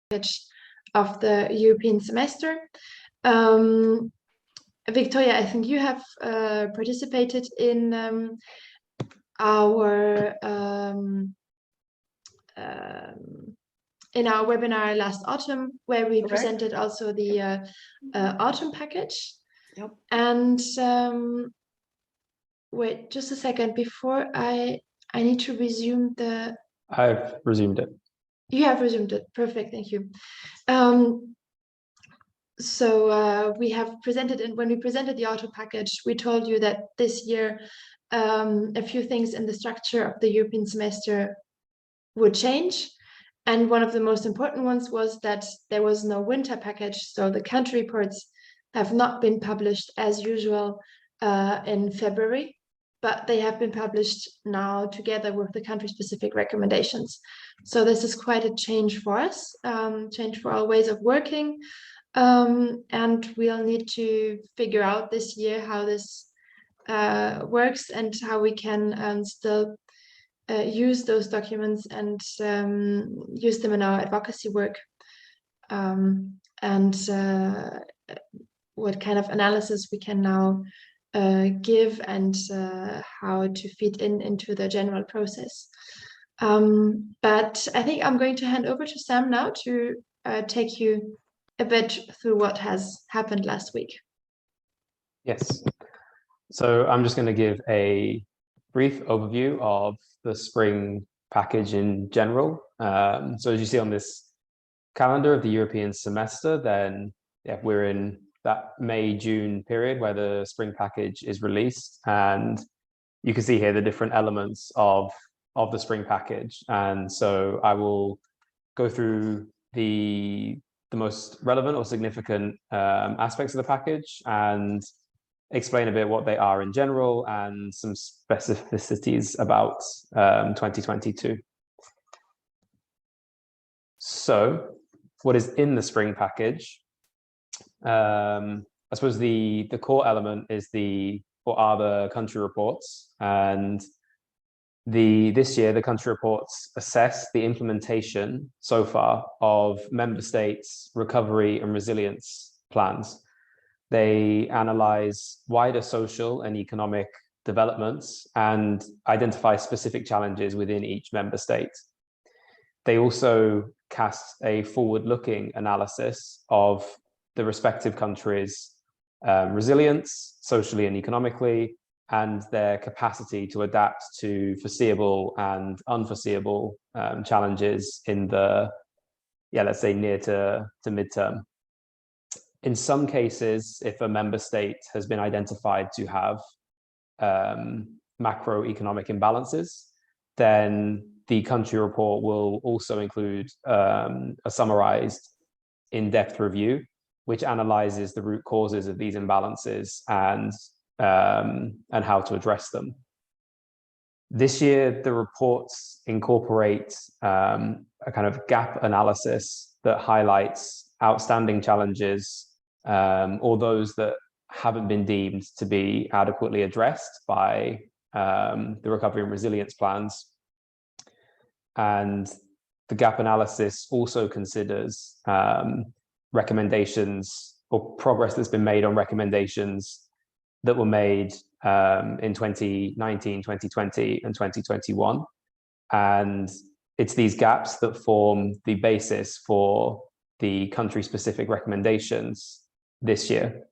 package of the European semester. Victoria, I think you have participated in our webinar last autumn, where we presented also the autumn package. Yep. And wait just a second, before I need to resume the... I've resumed it. You have resumed it. Perfect, thank you. So we have presented, and when we presented the auto package, we told you that this year a few things in the structure of the European semester would change. And one of the most important ones was that there was no winter package. So the country reports have not been published as usual in February, but they have been published now together with the country-specific recommendations. So this is quite a change for us, change for our ways of working. And we'll need to figure out this year how this works and how we can still use those documents and use them in our advocacy work, and what kind of analysis we can now give, and how to feed into the general process. But I think I'm going to hand over to Sam now to take you a bit through what has happened last week. Yes. So I'm just going to give a brief overview of the spring package in general. So as you see on this calendar of the European semester, then we're in that May-June period where the spring package is released, and you can see here the different elements of the spring package. And so I will go through the most relevant or significant aspects of the package and explain a bit what they are in general and some specificities about 2022. So what is in the spring package? I suppose the core element is are the country reports, and this year the country reports assess the implementation so far of member states' recovery and resilience plans. They analyze wider social and economic developments and identify specific challenges within each member state. They also cast a forward-looking analysis of the respective countries' resilience socially and economically, and their capacity to adapt to foreseeable and unforeseeable challenges in the, let's say, near to midterm. In some cases, if a member state has been identified to have macroeconomic imbalances, then the country report will also include a summarized in-depth review, which analyzes the root causes of these imbalances and how to address them. This year, the reports incorporate a kind of gap analysis that highlights outstanding challenges or those that haven't been deemed to be adequately addressed by the recovery and resilience plans. And the gap analysis also considers recommendations or progress that's been made on recommendations that were made in 2019, 2020, and 2021. And it's these gaps that form the basis for the country-specific recommendations this year.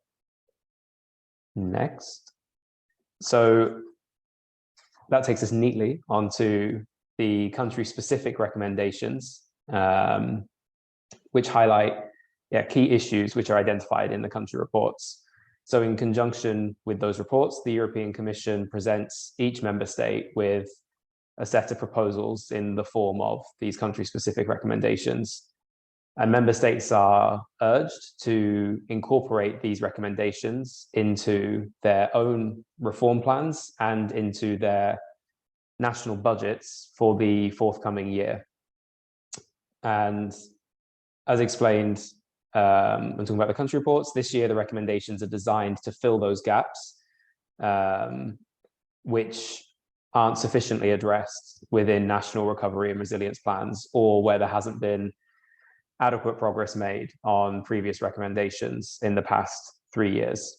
Next. So that takes us neatly onto the country-specific recommendations, which highlight key issues which are identified in the country reports. So in conjunction with those reports, the European Commission presents each member state with a set of proposals in the form of these country-specific recommendations. And member states are urged to incorporate these recommendations into their own reform plans and into their national budgets for the forthcoming year. And as explained, when talking about the country reports, this year the recommendations are designed to fill those gaps, which aren't sufficiently addressed within national recovery and resilience plans, or where there hasn't been adequate progress made on previous recommendations in the past 3 years.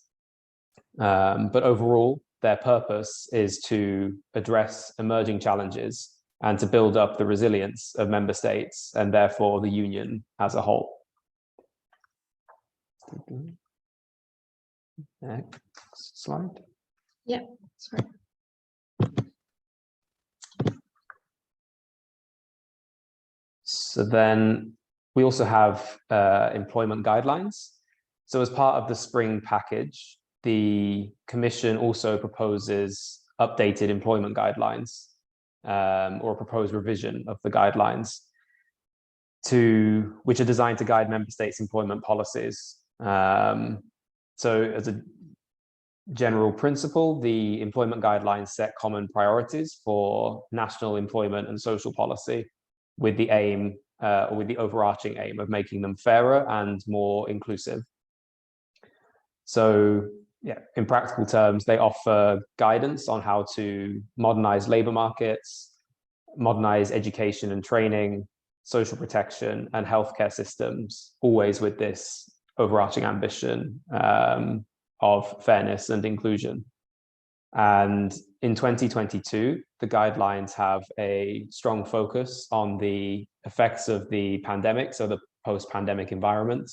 But overall, their purpose is to address emerging challenges and to build up the resilience of member states and therefore the Union as a whole. Next slide. Yeah, sorry. So then we also have employment guidelines. So as part of the spring package, the Commission also proposes updated employment guidelines, or a proposed revision of the guidelines which are designed to guide member states' employment policies. So as a general principle, the employment guidelines set common priorities for national employment and social policy with the aim, or with the overarching aim of making them fairer and more inclusive. So yeah, in practical terms, they offer guidance on how to modernize labor markets, modernize education and training, social protection and healthcare systems, always with this overarching ambition of fairness and inclusion. And in 2022, the guidelines have a strong focus on the effects of the pandemic, so the post-pandemic environment,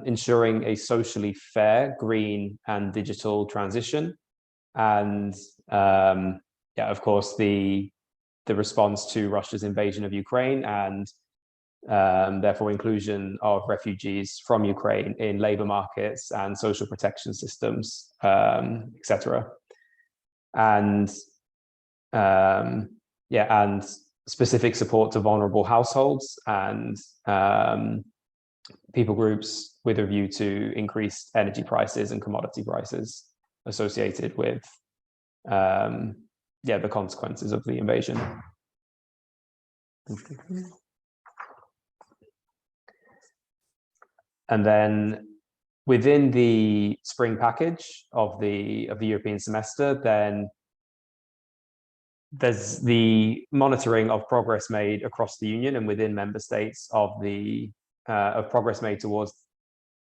ensuring a socially fair, green and digital transition. And yeah, of course, the response to Russia's invasion of Ukraine and therefore inclusion of refugees from Ukraine in labor markets and social protection systems, etc. And yeah, and specific support to vulnerable households and people groups with a view to increased energy prices and commodity prices associated with yeah, the consequences of the invasion. And then within the spring package of the European semester, then there's the monitoring of progress made across the Union and within member states of progress made towards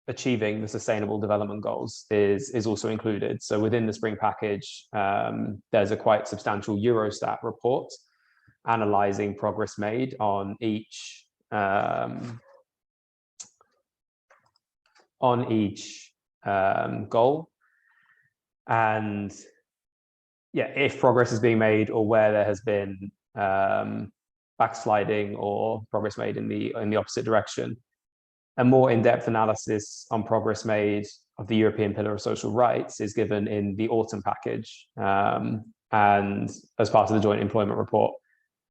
achieving the Sustainable Development Goals is also included. So within the spring package, there's a quite substantial Eurostat report analyzing progress made on each goal, and yeah, if progress is being made or where there has been backsliding or progress made in the opposite direction. A more in-depth analysis on progress made of the European Pillar of Social Rights is given in the autumn package and as part of the joint employment report.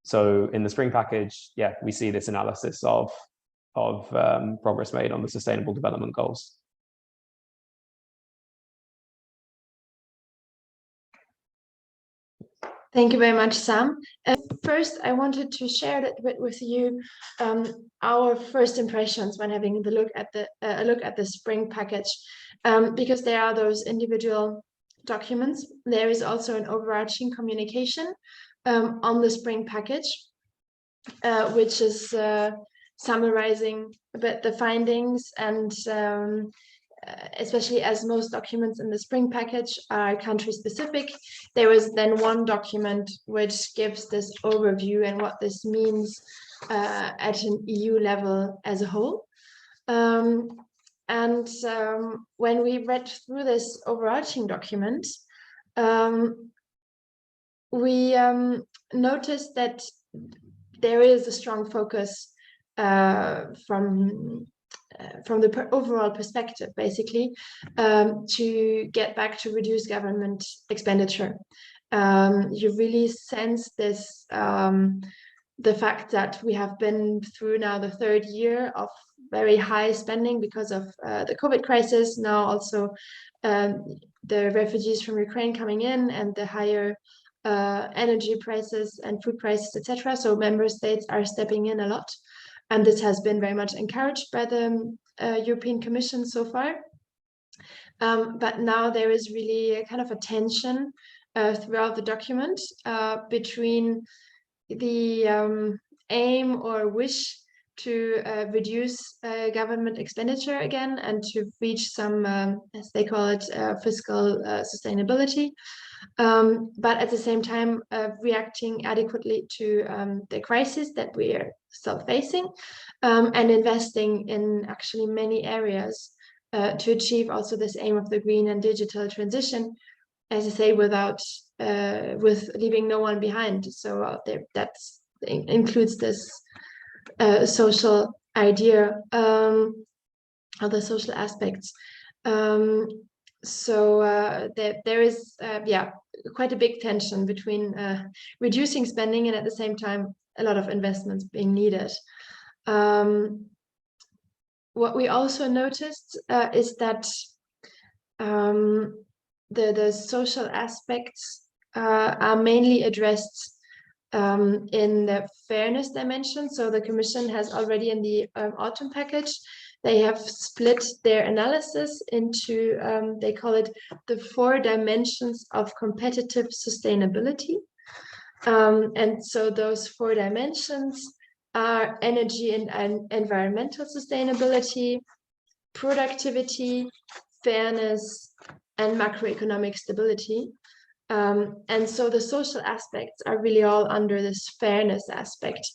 So in the spring package, yeah, we see this analysis of progress made on the Sustainable Development Goals. Thank you very much, Sam. First, I wanted to share a little bit with you our first impressions when having a look at the spring package, because there are those individual documents. There is also an overarching communication on the spring package, which is summarizing a bit the findings, and especially as most documents in the spring package are country specific, there was then one document which gives this overview and what this means at an EU level as a whole. When we read through this overarching document, we noticed that there is a strong focus from the overall perspective, basically, to get back to reduce government expenditure. You really sense this, the fact that we have been through now the third year of very high spending because of the COVID crisis, now also the refugees from Ukraine coming in and the higher energy prices and food prices, etc. So member states are stepping in a lot. And this has been very much encouraged by the European Commission so far. But now there is really a kind of a tension throughout the document between the aim or wish to reduce government expenditure again and to reach some, as they call it, fiscal sustainability. But at the same time, reacting adequately to the crisis that we are still facing, and investing in actually many areas to achieve also this aim of the green and digital transition, as I say, without with leaving no one behind. So that includes this social idea, other social aspects. So there is quite a big tension between reducing spending and at the same time a lot of investments being needed. What we also noticed is that the social aspects are mainly addressed in the fairness dimension. So the Commission has already in the autumn package, they have split their analysis into, they call it the 4 dimensions of competitive sustainability. And so those 4 dimensions are energy and environmental sustainability, productivity, fairness, and macroeconomic stability. And so the social aspects are really all under this fairness aspect.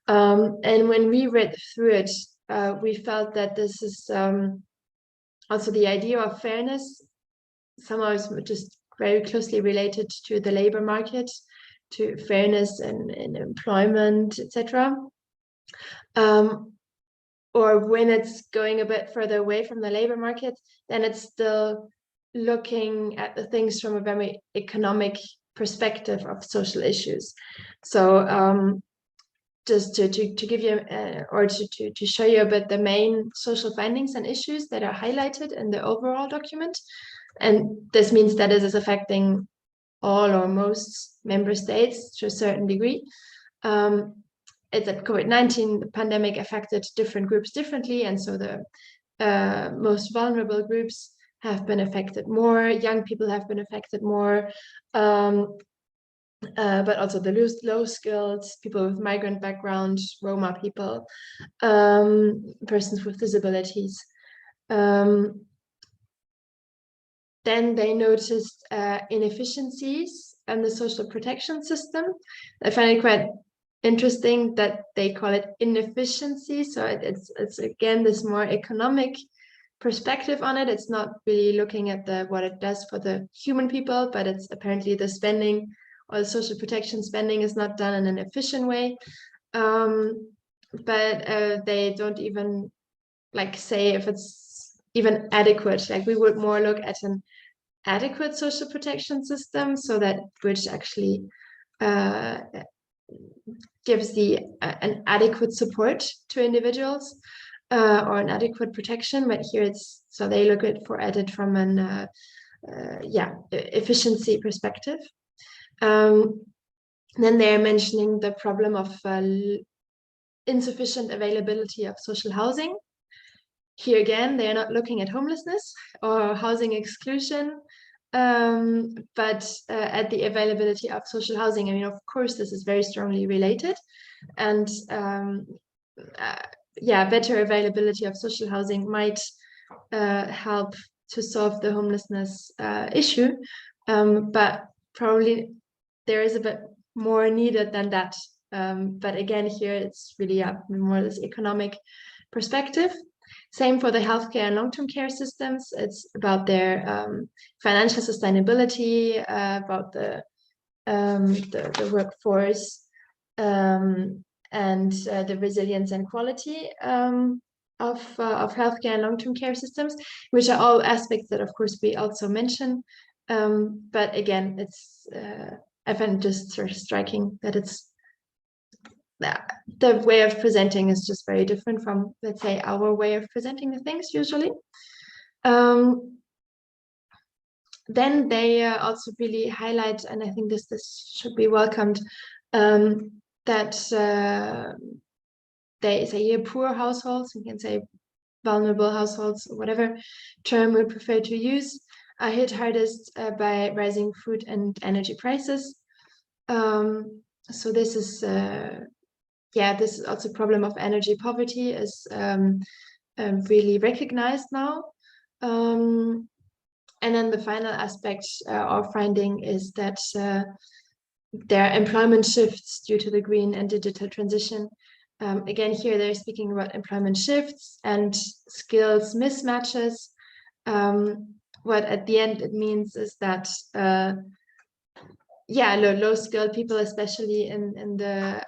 And when we read through it, we felt that this is also the idea of fairness somehow is just very closely related to the labor market, to fairness in employment, etc. Or when it's going a bit further away from the labor market, then it's still looking at the things from a very economic perspective of social issues. So just to give you or to show you a bit the main social findings and issues that are highlighted in the overall document, and this means that it is affecting all or most member states to a certain degree. It's that COVID-19 pandemic affected different groups differently, and so the most vulnerable groups have been affected more, young people have been affected more, but also the low skilled, people with migrant background, Roma people, persons with disabilities. Then they noticed inefficiencies in the social protection system. I find it quite interesting that they call it inefficiency. So it's again this more economic perspective on it. It's not really looking at what it does for the human people, but it's apparently the spending or the social protection spending is not done in an efficient way. But they don't even say if it's even adequate. We would more look at an adequate social protection system, so that which actually gives an adequate support to individuals or an adequate protection. But here so they look at it from an efficiency perspective. Then they're mentioning the problem of insufficient availability of social housing. Here again, they're not looking at homelessness or housing exclusion, but at the availability of social housing. I mean, of course, this is very strongly related, and better availability of social housing might help to solve the homelessness issue, but probably there is a bit more needed than that. But again, here it's really more this economic perspective. Same for the healthcare and long-term care systems. It's about their financial sustainability, about the workforce, and the resilience and quality of healthcare and long-term care systems, which are all aspects that, of course, we also mention. But again, it's I find it just sort of striking that it's the way of presenting is just very different from, let's say, our way of presenting the things usually. Then they also really highlight, and I think this should be welcomed, that they say here poor households, we can say vulnerable households, whatever term we prefer to use, are hit hardest by rising food and energy prices. So this is yeah, this is also a problem of energy poverty is really recognized now. And then the final aspect of finding is that there are employment shifts due to the green and digital transition. Again, here they're speaking about employment shifts and skills mismatches. What at the end it means is that yeah, low skilled people, especially in the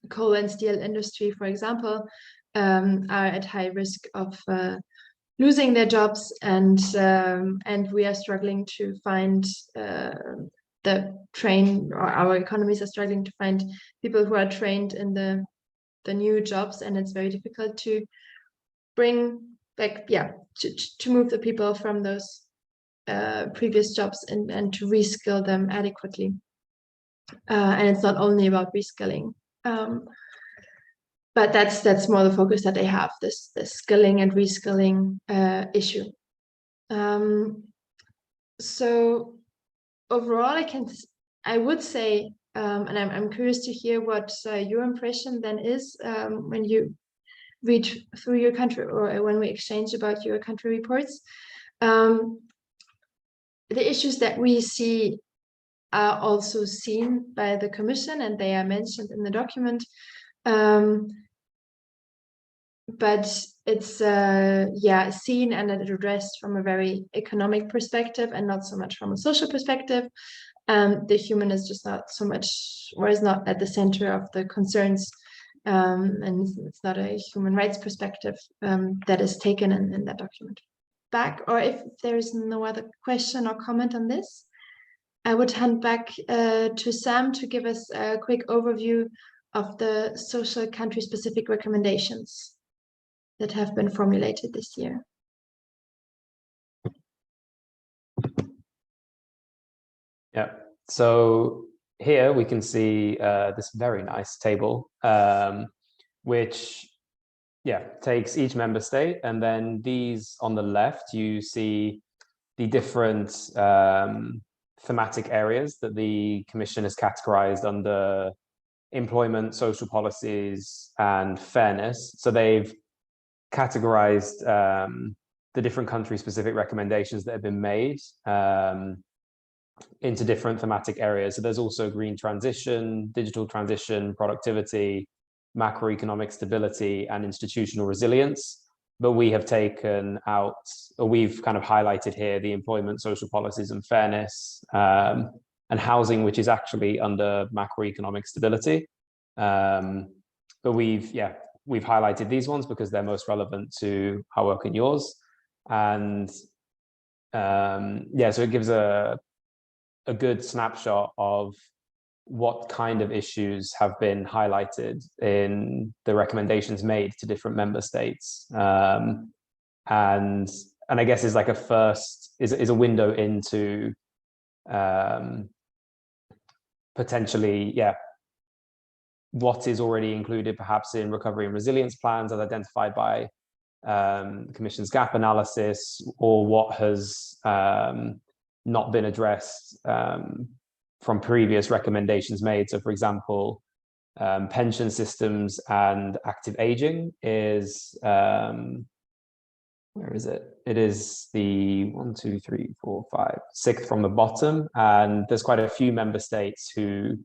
coal and steel industry, for example, are at high risk of losing their jobs, and we are struggling to find or our economies are struggling to find people who are trained in the new jobs, and it's very difficult to bring back, to move the people from those previous jobs and to reskill them adequately. And it's not only about reskilling, but that's more the focus that they have, this skilling and reskilling issue. So overall, I would say, and I'm curious to hear what your impression then is when you read through your country, or when we exchange about your country reports. The issues that we see are also seen by the Commission, and they are mentioned in the document. But it's seen and addressed from a very economic perspective and not so much from a social perspective. The human is just not so much, or is not at the center of the concerns, and it's not a human rights perspective that is taken in that document. Back, or if there is no other question or comment on this, I would hand back to Sam to give us a quick overview of the social country-specific recommendations that have been formulated this year. Yeah, so here we can see this very nice table, which takes each member state, and then these on the left, you see the different thematic areas that the Commission has categorized under employment, social policies, and fairness. So they've categorized the different country-specific recommendations that have been made into different thematic areas. So there's also green transition, digital transition, productivity, macroeconomic stability, and institutional resilience. But we have taken out, or we've kind of highlighted here, the employment, social policies, and fairness, and housing, which is actually under macroeconomic stability. But we've highlighted these ones because they're most relevant to our work and yours. And so it gives a good snapshot of what kind of issues have been highlighted in the recommendations made to different member states. And I guess is like a first, is a window into potentially, what is already included perhaps in recovery and resilience plans as identified by the Commission's gap analysis, or what has not been addressed from previous recommendations made. So for example, pension systems and active aging is, where is it? It is the 1, 2, 3, 4, 5, 6th from the bottom. And there's quite a few member states who,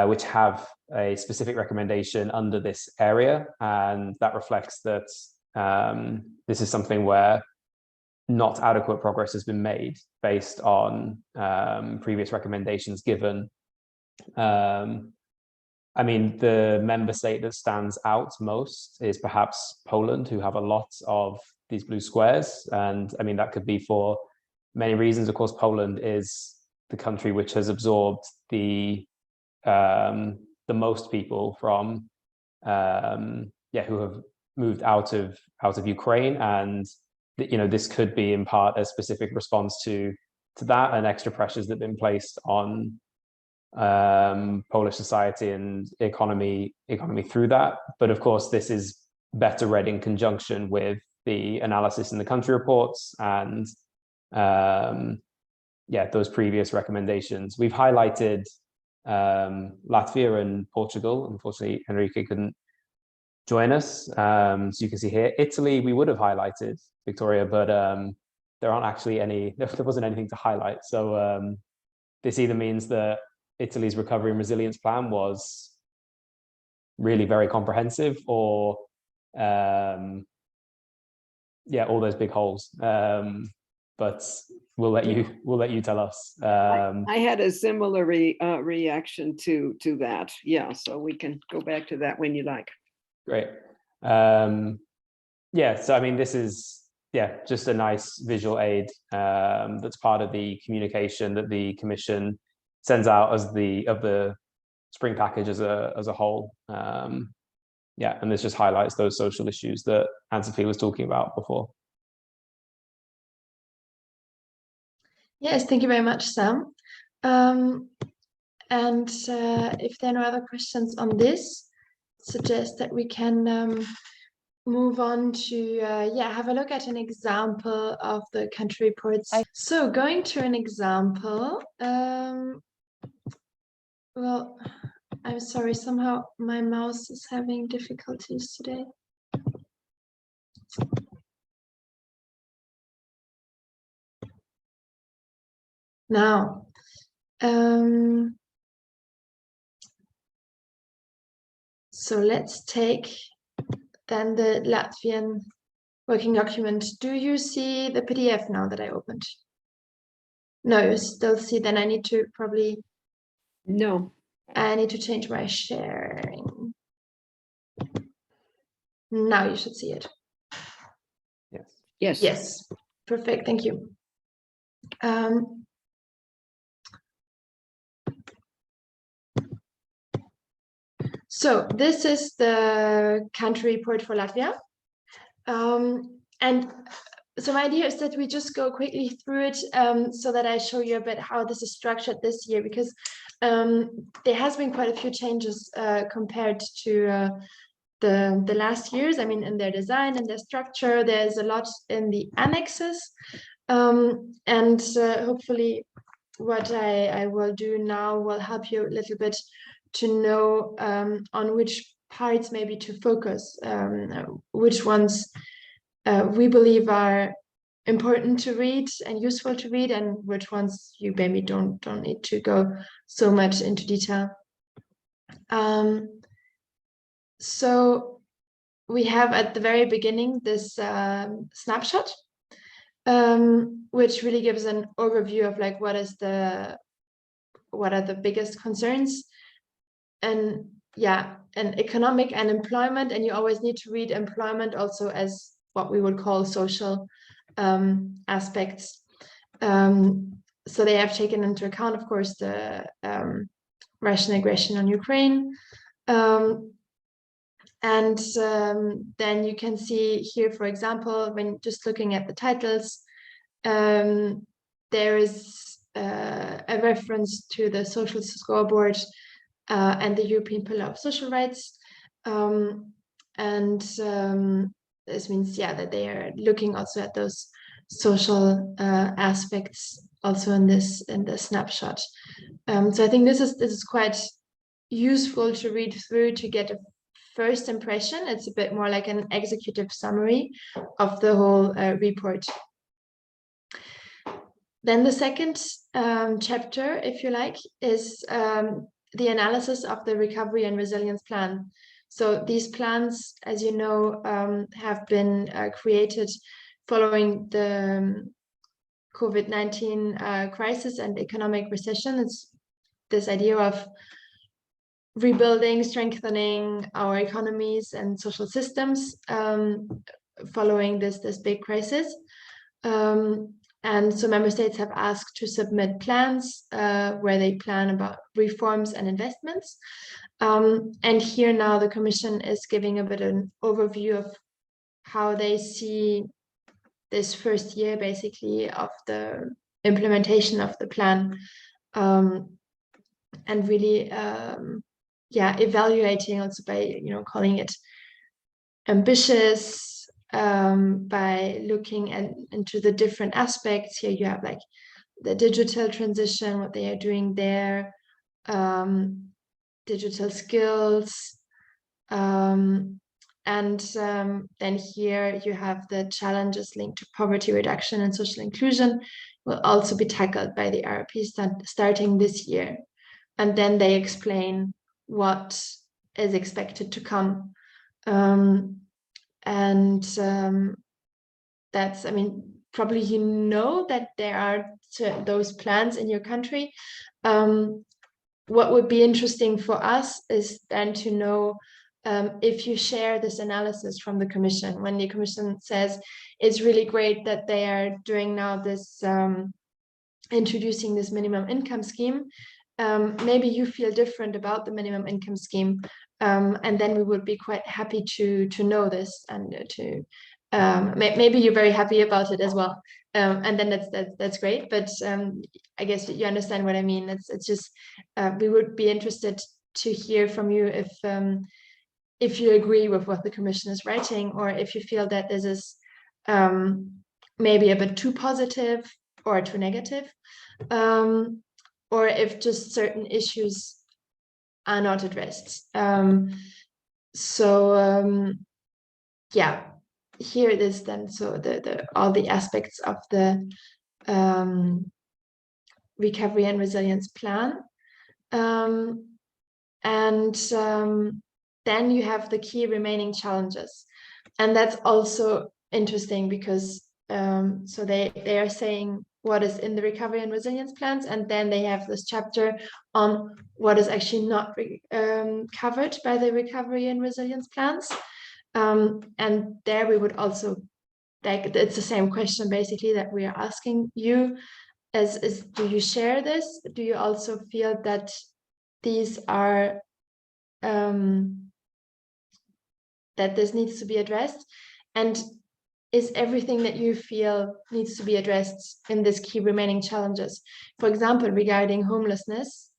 which have a specific recommendation under this area. And that reflects that this is something where not adequate progress has been made based on previous recommendations given. I mean, the member state that stands out most is perhaps Poland, who have a lot of these blue squares. And I mean, that could be for many reasons. Of course, Poland is the country which has absorbed the most people from, who have moved out of Ukraine. And this could be in part a specific response to that, and extra pressures that have been placed on Polish society and economy through that. But of course, this is better read in conjunction with the analysis in the country reports and those previous recommendations. We've highlighted Latvia and Portugal. Unfortunately, Enrique couldn't join us. So you can see here, Italy, we would have highlighted, Victoria, but there aren't actually any, there wasn't anything to highlight. So this either means that Italy's recovery and resilience plan was really very comprehensive, or yeah, all those big holes. But we'll let you tell us. I had a similar reaction to that. Yeah, so we can go back to that when you like. Great. Yeah, so I mean, this is just a nice visual aid that's part of the communication that the Commission sends out as of the spring package as a whole. Yeah, and this just highlights those social issues that Anne-Sophie was talking about before. Yes, thank you very much, Sam. And if there are no other questions on this, suggest that we can move on to have a look at an example of the country reports. So going to an example, well, I'm sorry, somehow my mouse is having difficulties today. Now, so let's take then the Latvian working document. Do you see the PDF now that I opened? No, you still see, then I need to probably... No. I need to change my sharing. Now you should see it. Yes. Yes. Yes, perfect, thank you. So this is the country report for Latvia. And so my idea is that we just go quickly through it so that I show you a bit how this is structured this year, because there has been quite a few changes compared to the last years. I mean, in their design and their structure, there's a lot in the annexes. And hopefully what I will do now will help you a little bit to know on which parts maybe to focus, which ones we believe are important to read and useful to read, and which ones you maybe don't need to go so much into detail. So we have at the very beginning this snapshot, which really gives an overview of like what are the biggest concerns, and and economic and employment, and you always need to read employment also as what we would call social aspects. So they have taken into account, of course, the Russian aggression on Ukraine. And then you can see here, for example, when just looking at the titles, there is a reference to the social scoreboard and the European Pillar of Social Rights. This means, that they are looking also at those social aspects also in this snapshot. So I think this is quite useful to read through to get a first impression. It's a bit more like an executive summary of the whole report. Then the second chapter, if you like, is the analysis of the recovery and resilience plan. So these plans, as you know, have been created following the COVID-19 crisis and economic recession. It's this idea of rebuilding, strengthening our economies and social systems following this big crisis. And so member states have asked to submit plans where they plan about reforms and investments. And here now the Commission is giving a bit of an overview of how they see this first year, basically, of the implementation of the plan, and really, evaluating also by, calling it ambitious, by looking into the different aspects. Here you have like the digital transition, what they are doing there, digital skills, and then here you have the challenges linked to poverty reduction and social inclusion will also be tackled by the RRP starting this year. And then they explain what is expected to come. That's, I mean, probably you know that there are those plans in your country. What would be interesting for us is then to know if you share this analysis from the Commission, when the Commission says it's really great that they are doing now this, introducing this minimum income scheme. Maybe you feel different about the minimum income scheme, and then we would be quite happy to know this, and to maybe you're very happy about it as well, and then that's great. But I guess you understand what I mean. It's just we would be interested to hear from you if you agree with what the Commission is writing, or if you feel that this is maybe a bit too positive or too negative, or if just certain issues are not addressed. Yeah, here it is then. So all the aspects of the recovery and resilience plan, then you have the key remaining challenges, and that's also interesting because so they are saying what is in the recovery and resilience plans, and then they have this chapter on what is actually not covered by the recovery and resilience plans. And there we would also, like, it's the same question basically that we are asking you, is do you share this? Do you also feel that these are that this needs to be addressed? And is everything that you feel needs to be addressed in this key remaining challenges? For example, regarding homelessness,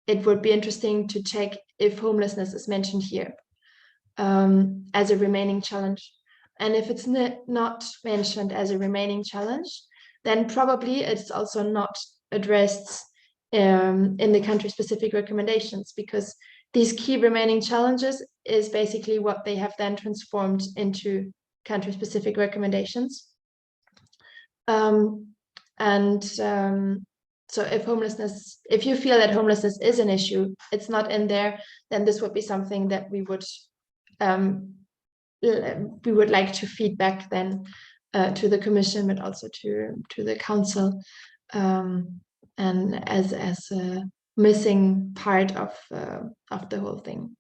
it would be interesting to check if homelessness is mentioned here as a remaining challenge. And if it's not mentioned as a remaining challenge, then probably it's also not addressed in the country-specific recommendations, because these key remaining challenges is basically what they have then transformed into country-specific recommendations. So if you feel that homelessness is an issue, it's not in there, then this would be something that we would like to feedback then to the Commission, but also to the Council, and as a missing part of the whole thing.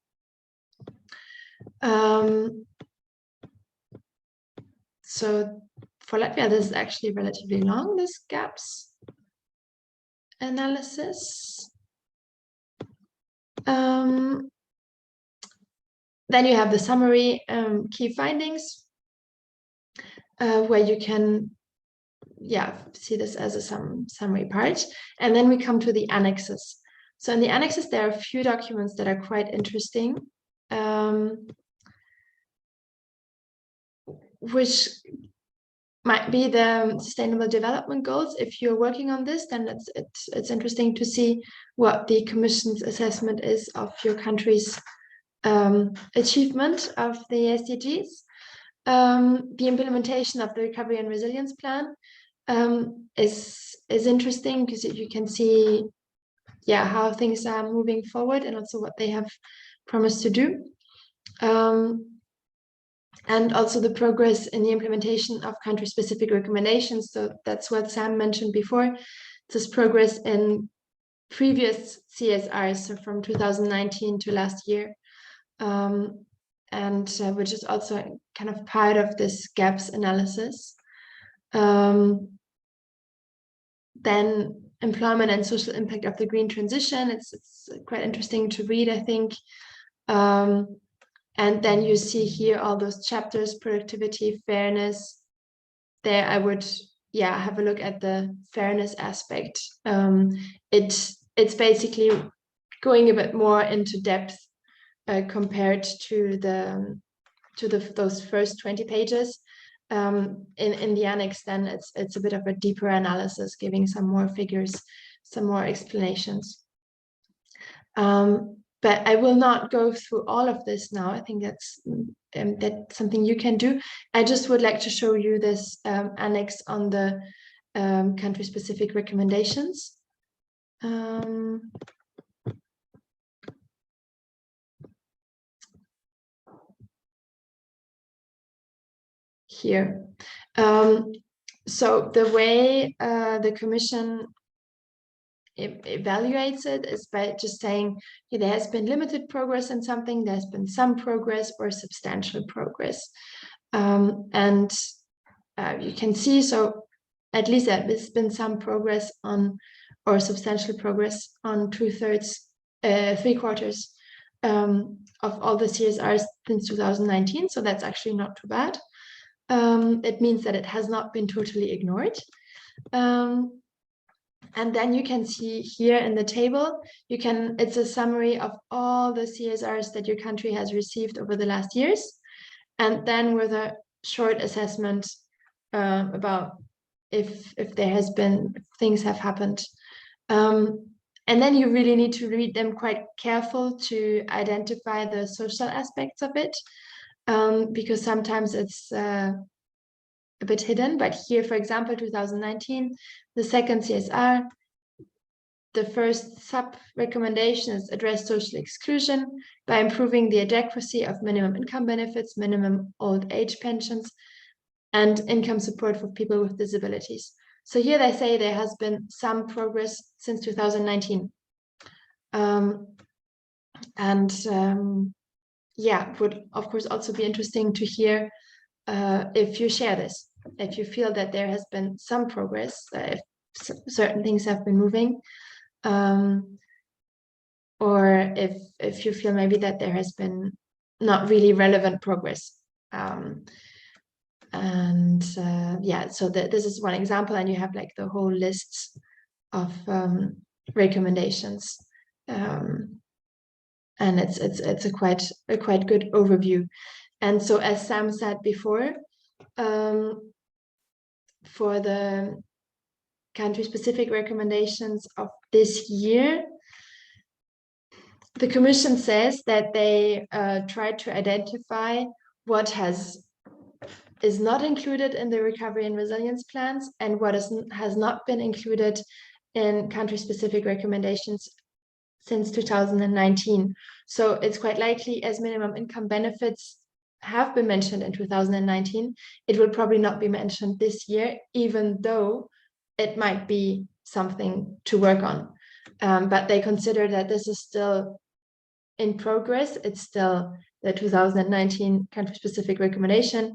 So for Latvia, this is actually relatively long, this gaps analysis. Then you have the summary, key findings, where you can see this as a summary part. And then we come to the annexes. So in the annexes, there are a few documents that are quite interesting, which might be the Sustainable Development Goals. If you're working on this, then it's interesting to see what the Commission's assessment is of your country's achievement of the SDGs. The implementation of the Recovery and Resilience Plan is interesting, because you can see how things are moving forward, and also what they have promised to do. And also the progress in the implementation of country-specific recommendations. So that's what Sam mentioned before. This progress in previous CSRs, so from 2019 to last year, and which is also kind of part of this gaps analysis. Then employment and social impact of the green transition. It's quite interesting to read, I think. And then you see here all those chapters: productivity, fairness. There I would have a look at the fairness aspect. It's basically going a bit more into depth compared to those first 20 pages. In the annex, then it's a bit of a deeper analysis, giving some more figures some more explanations. But I will not go through all of this now. I think that's something you can do. I just would like to show you this annex on the country-specific recommendations. Here. So the way the Commission evaluates it is by just saying, okay, there has been limited progress in something, there's been some progress or substantial progress. And you can see, so at least there's been some progress on, or substantial progress on 3/4 of all the CSRs since 2019. So that's actually not too bad. It means that it has not been totally ignored. And then you can see here in the table, it's a summary of all the CSRs that your country has received over the last years. And then with a short assessment about if there has been, things have happened. And then you really need to read them quite careful to identify the social aspects of it, because sometimes it's a bit hidden. But here, for example, 2019, the second CSR, the first sub-recommendation is address social exclusion by improving the adequacy of minimum income benefits, minimum old age pensions, and income support for people with disabilities. So here they say there has been some progress since 2019. Yeah, would of course also be interesting to hear if you share this, if you feel that there has been some progress, if certain things have been moving, or if you feel maybe that there has been not really relevant progress. Yeah, so this is one example, and you have like the whole list of recommendations, and it's a quite good overview. And so, as Sam said before, for the country-specific recommendations of this year, the Commission says that they tried to identify what is not included in the recovery and resilience plans and what has not been included in country-specific recommendations since 2019. So it's quite likely, as minimum income benefits have been mentioned in 2019, it will probably not be mentioned this year, even though it might be something to work on. But they consider that this is still in progress. It's still the 2019 country-specific recommendation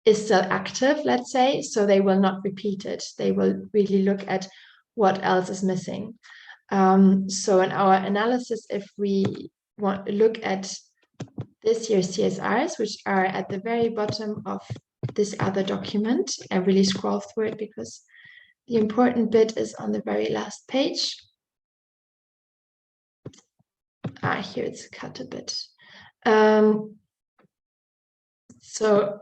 is still active, let's say, so they will not repeat it. They will really look at what else is missing. So in our analysis, if we want to look at this year's CSRs, which are at the very bottom of this other document, I really scroll through it because the important bit is on the very last page. Here it's cut a bit. So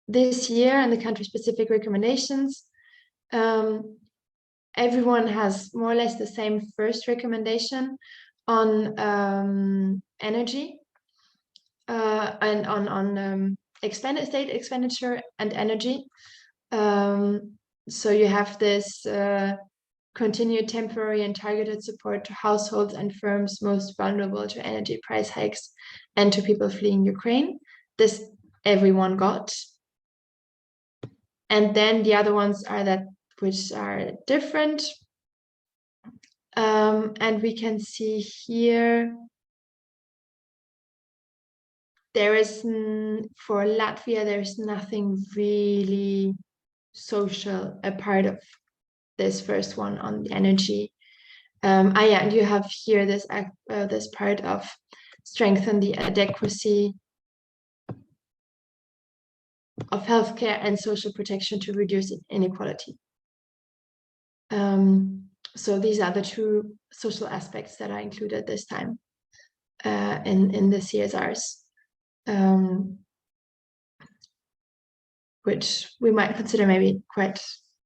this year and the country-specific recommendations, everyone has more or less the same first recommendation on energy and on state expenditure and energy. So you have this continued temporary and targeted support to households and firms most vulnerable to energy price hikes and to people fleeing Ukraine. This everyone got. And then the other ones are that which are different. And we can see here, there is, for Latvia, there's nothing really social a part of this first one on the energy. Yeah, and you have here this this part of strengthen the adequacy of healthcare and social protection to reduce inequality. So these are the two social aspects that are included this time in the CSRs, which we might consider maybe quite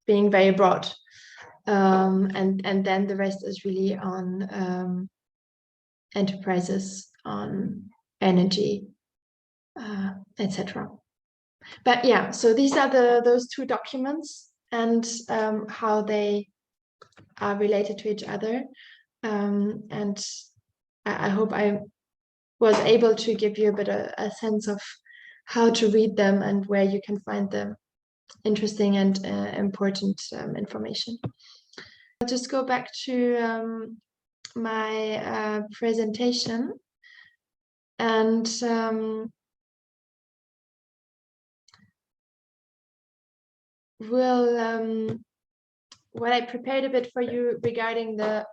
being very broad. And then the rest is really on enterprises, on energy, etc. But yeah, so these are those two documents and how they are related to each other. And I hope I was able to give you a bit of a sense of how to read them and where you can find the interesting and important information. I'll just go back to my presentation, and what I prepared a bit for you regarding the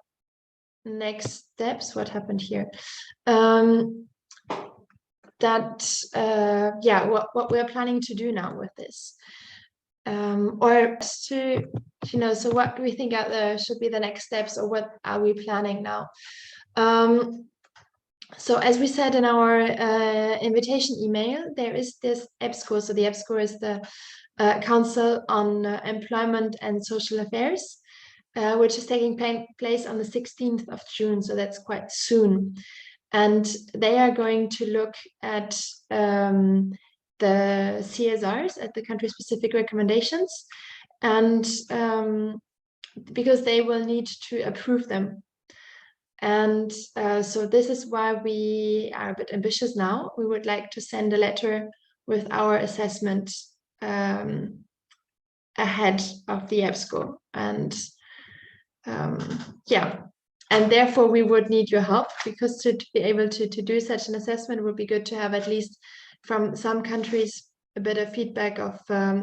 next steps, what happened here. What we're planning to do now with this. Or to, so what do we think should be the next steps, or what are we planning now? So as we said in our invitation email, there is this EBSCO. So the EBSCO is the Council on Employment and Social Affairs, which is taking place on the 16th of June. So that's quite soon. And they are going to look at the CSRs, at the country-specific recommendations, and because they will need to approve them. And so this is why we are a bit ambitious now. We would like to send a letter with our assessment ahead of the EBSCO. And and therefore we would need your help, because to be able to do such an assessment, it would be good to have at least from some countries a bit of feedback of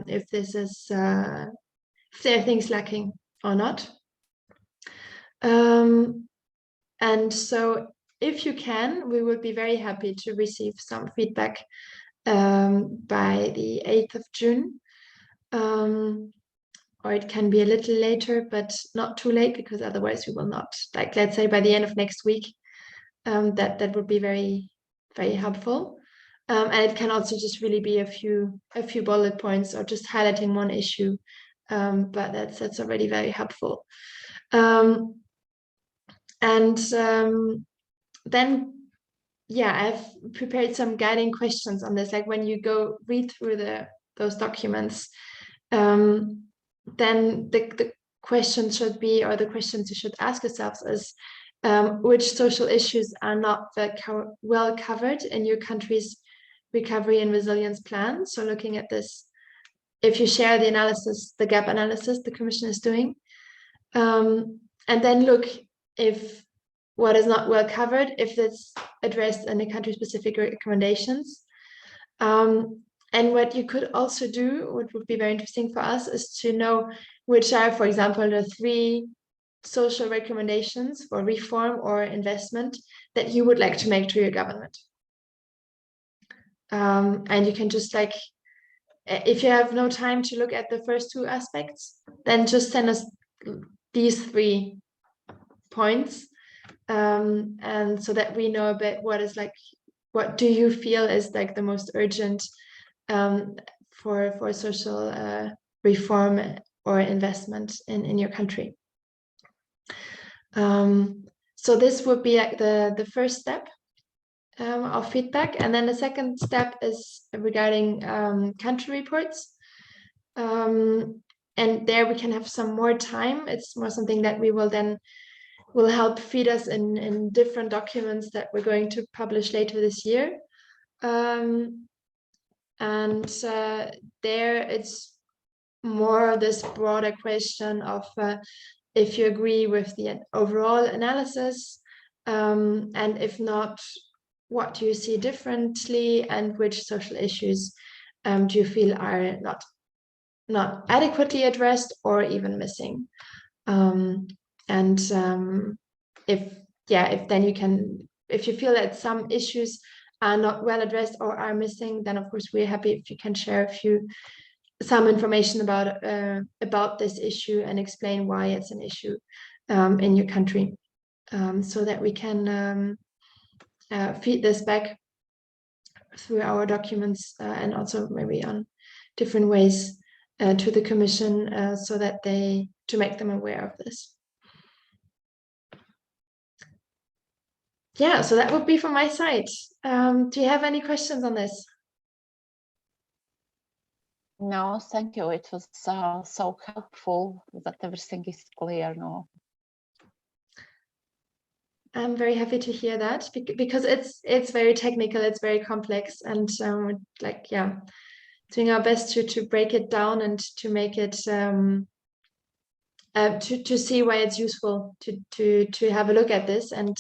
if this is if there are things lacking or not. And so if you can, we would be very happy to receive some feedback by the 8th of June. Or it can be a little later, but not too late, because otherwise we will not, like, let's say by the end of next week. That would be very, very helpful. And it can also just really be a few bullet points, or just highlighting one issue. But that's already very helpful. Then, I've prepared some guiding questions on this. Like when you go read through those documents, then the question should be, or the questions you should ask yourselves is, which social issues are not well covered in your country's recovery and resilience plan? So looking at this, if you share the analysis, the gap analysis the Commission is doing, and then look if what is not well covered, if it's addressed in the country-specific recommendations. And what you could also do, what would be very interesting for us, is to know which are, for example, the 3 social recommendations for reform or investment that you would like to make to your government. And you can just, like, if you have no time to look at the first 2 aspects, then just send us these 3 points, and so that we know a bit what do you feel is like the most urgent for social reform or investment in your country. So this would be like the first step of feedback, and then the second step is regarding country reports, and there we can have some more time. It's more something that we will help feed us in different documents that we're going to publish later this year. And there it's more this broader question of if you agree with the overall analysis, and if not, what do you see differently, and which social issues do you feel are not adequately addressed or even missing. If then you can, if you feel that some issues are not well addressed or are missing, then of course we're happy if you can share some information about this issue and explain why it's an issue in your country, so that we can feed this back through our documents, and also maybe on different ways to the Commission so that to make them aware of this. Yeah, so that would be from my side. Do you have any questions on this? No, thank you. It was so helpful that everything is clear now. I'm very happy to hear that because it's very technical, it's very complex, and like, yeah, doing our best to break it down and to make it to see why it's useful to have a look at this. And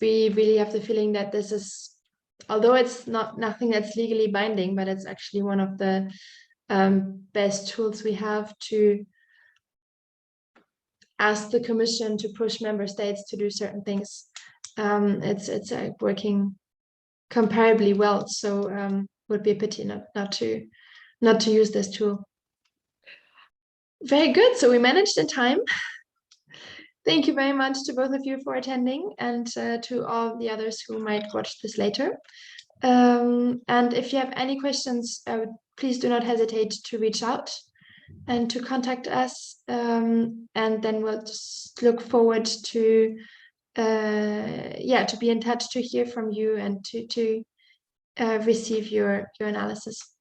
we really have the feeling that this is, although it's nothing that's legally binding, but it's actually one of the best tools we have to ask the Commission to push member states to do certain things. It's working comparably well, so would be a pity not to use this tool. Very good. So we managed in time. Thank you very much to both of you for attending, and to all the others who might watch this later. And if you have any questions, please do not hesitate to reach out and to contact us. And then we'll just look forward to be in touch, to hear from you, and to receive your analysis.